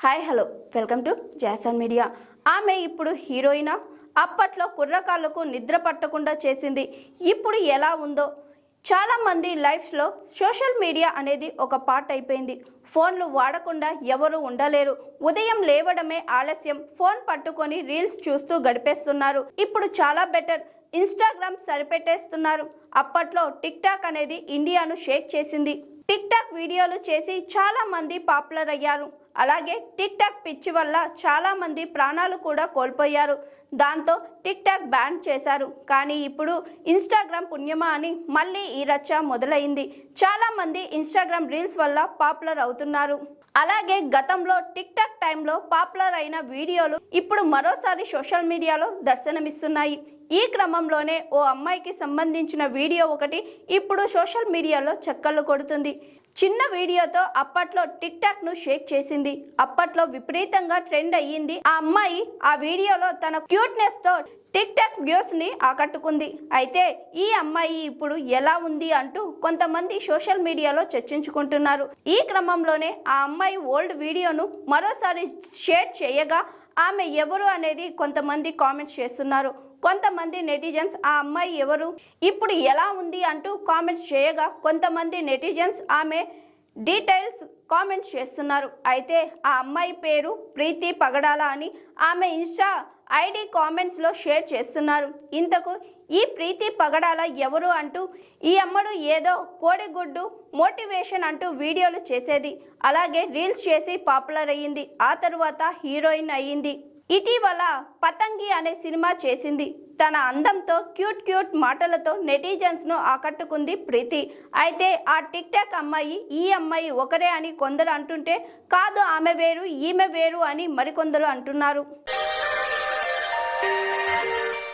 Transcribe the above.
Hi hello welcome to Jason media. ఆమె ఇప్పుడు హీరోయినా? అప్పట్లో కుర్రకాళ్లకు నిద్ర పట్టకుండా చేసింది. ఇప్పుడు ఎలా ఉందో? చాలామంది లైఫ్లో సోషల్ మీడియా అనేది ఒక పార్ట్ అయిపోయింది. ఫోన్లు వాడకుండా ఎవరు ఉండలేరు. ఉదయం లేవడమే ఆలస్యం, ఫోన్ పట్టుకొని రీల్స్ చూస్తూ గడిపేస్తున్నారు. ఇప్పుడు చాలా బెటర్, ఇన్స్టాగ్రామ్ సరిపెట్టేస్తున్నారు. అప్పట్లో టిక్ టాక్ అనేది ఇండియాను షేక్ చేసింది. టిక్ టాక్ వీడియోలు చేసి చాలా మంది పాపులర్ అయ్యారు. అలాగే టిక్ టాక్ పిచ్చి వల్ల చాలా మంది ప్రాణాలు కూడా కోల్పోయారు. దాంతో టిక్ టాక్ బ్యాన్ చేశారు. కానీ ఇప్పుడు ఇన్స్టాగ్రామ్ పుణ్యమా అని మళ్ళీ ఈ రచ్చ మొదలైంది. చాలా మంది ఇన్స్టాగ్రామ్ రీల్స్ వల్ల పాపులర్ అవుతున్నారు. అలాగే గతంలో టిక్ టాక్ టైంలో పాపులర్ అయిన వీడియోలు ఇప్పుడు మరోసారి సోషల్ మీడియాలో దర్శనమిస్తున్నాయి. ఈ క్రమంలోనే ఓ అమ్మాయికి సంబంధించిన వీడియో ఒకటి ఇప్పుడు సోషల్ మీడియాలో చక్కర్లు కొడుతుంది. చిన్న వీడియోతో అప్పట్లో టిక్ టాక్ ను షేక్ చేసింది. అప్పట్లో విపరీతంగా ట్రెండ్ అయ్యింది. ఆ అమ్మాయి ఆ వీడియోలో తన క్యూట్నెస్ తో టిక్ టాక్ వ్యూస్ ని ఆకట్టుకుంది. అయితే ఈ అమ్మాయి ఇప్పుడు ఎలా ఉంది అంటూ కొంతమంది సోషల్ మీడియాలో చర్చించుకుంటున్నారు. ఈ క్రమంలోనే ఆ అమ్మాయి ఓల్డ్ వీడియోను మరోసారి షేర్ చేయగా ఆమె ఎవరు అనేది కొంతమంది కామెంట్స్ చేస్తున్నారు. కొంతమంది నెటిజన్స్ ఆ అమ్మాయి ఎవరు, ఇప్పుడు ఎలా ఉంది అంటూ కామెంట్స్ చేయగా కొంతమంది నెటిజన్స్ ఆమె డీటెయిల్స్ కామెంట్స్ చేస్తున్నారు. అయితే ఆ అమ్మాయి పేరు ప్రీతి పగడాల అని ఆమె ఇన్స్టా ఐడి కామెంట్స్లో షేర్ చేస్తున్నారు. ఇంతకు ఈ ప్రీతి పగడాల ఎవరు అంటూ ఈ అమ్మడు ఏదో కోడిగుడ్డు మోటివేషన్ అంటూ వీడియోలు చేసేది. అలాగే రీల్స్ చేసి పాపులర్ అయ్యింది. ఆ తరువాత హీరోయిన్ అయ్యింది. ఇటీవల పతంగి అనే సినిమా చేసింది. తన అందంతో క్యూట్ మాటలతో నెటిజన్స్ను ఆకట్టుకుంది ప్రీతి. అయితే ఆ టిక్ టాక్ అమ్మాయి ఈ అమ్మాయి ఒకరే అని కొందరు అంటుంటే, కాదు ఆమె వేరు ఈమె వేరు అని మరికొందరు అంటున్నారు.